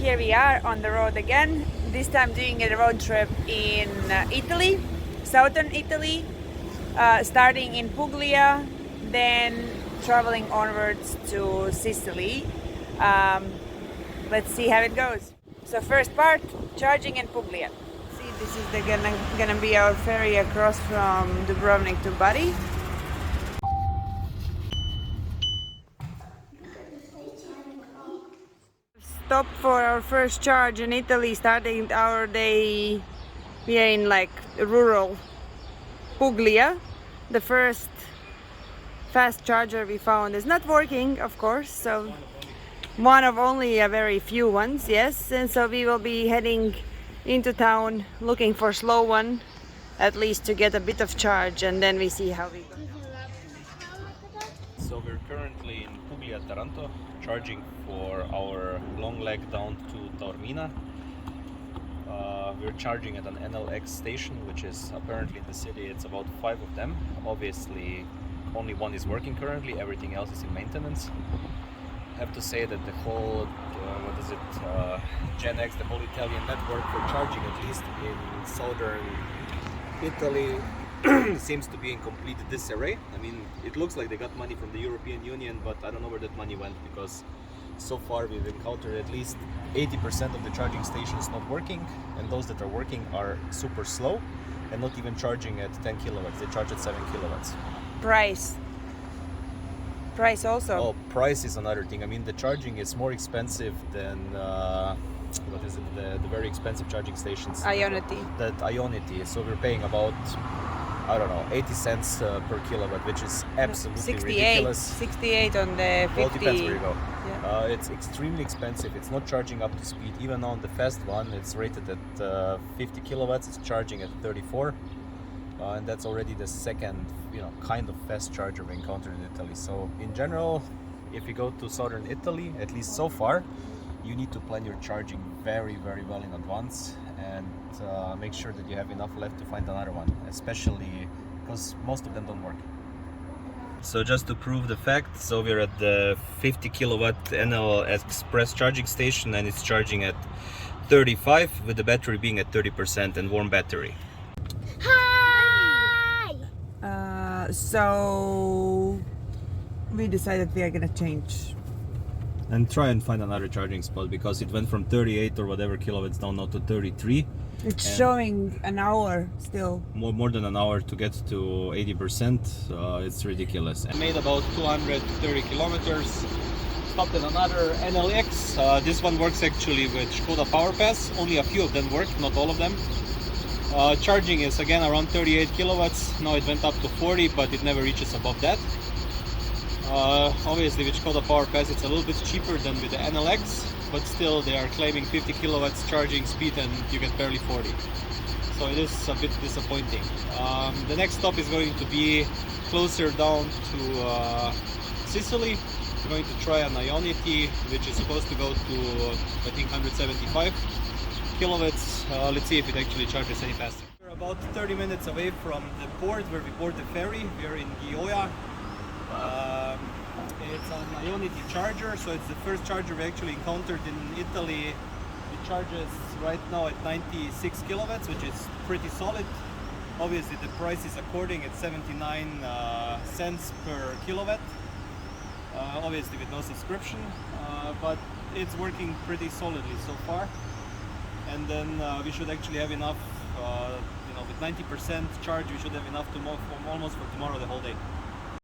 here we are on the road again, this time doing a road trip in Italy, southern Italy, starting in Puglia, then traveling onwards to Sicily. Let's see how it goes. So first part, charging in Puglia. See, this is gonna be our ferry across from Dubrovnik to Bari. Stop for our first charge in Italy, starting our day. We are in like rural Puglia. The first fast charger we found is not working, of course, so one of only a very few ones, yes. And so we will be heading into town looking for a slow one, at least to get a bit of charge, and then we see how we go. So we're currently in Puglia, Taranto, charging for our long leg down to Taormina. We're charging at an NLX station, which is apparently in the city. It's about 5 of them. Obviously, only one is working currently, everything else is in maintenance. I have to say that the whole, Gen X, the whole Italian network for charging, at least in southern Italy, seems to be in complete disarray. I mean, it looks like they got money from the European Union, but I don't know where that money went, because so far we've encountered at least 80% of the charging stations not working, and those that are working are super slow and not even charging at 10 kilowatts. They charge at 7 kilowatts. Price also. Oh, price is another thing. I mean, the charging is more expensive than the very expensive charging stations. Ionity. That Ionity. So we're paying about, I don't know, 80 cents per kilowatt, which is absolutely ridiculous. 68 on the 50. Well, depends where you go. Yeah. It's extremely expensive. It's not charging up to speed. Even on the fast one, it's rated at 50 kilowatts. It's charging at 34. And that's already the second, kind of fast charger we encountered in Italy. So in general, if you go to southern Italy, at least so far, you need to plan your charging very, very well in advance, and make sure that you have enough left to find another one, especially because most of them don't work. So just to prove the fact, so we're at the 50 kilowatt NL Express charging station, and it's charging at 35 with the battery being at 30% and warm battery. So we decided we are gonna change and try and find another charging spot, because it went from 38 or whatever kilowatts down now to 33. It's showing an hour still. More than an hour to get to 80%. It's ridiculous. I made about 230 kilometers. Stopped at another NLX. This one works actually with Skoda Power Pass. Only a few of them work, not all of them. Charging is again around 38 kilowatts. Now it went up to 40, but it never reaches above that. Obviously with Skoda Power Pass it's a little bit cheaper than with the NLX, but still they are claiming 50 kilowatts charging speed and you get barely 40. So it is a bit disappointing. The next stop is going to be closer down to Sicily. We're going to try an Ionity, which is supposed to go to I think 175 kilowatts. Let's see if it actually charges any faster. We're about 30 minutes away from the port where we board the ferry. We're in Gioia. It's an Ionity charger, so it's the first charger we actually encountered in Italy. It charges right now at 96 kilowatts, which is pretty solid. Obviously the price is according at 79 cents per kilowatt, obviously with no subscription, but it's working pretty solidly so far. And then we should actually have enough, with 90% charge, we should have enough almost for tomorrow the whole day.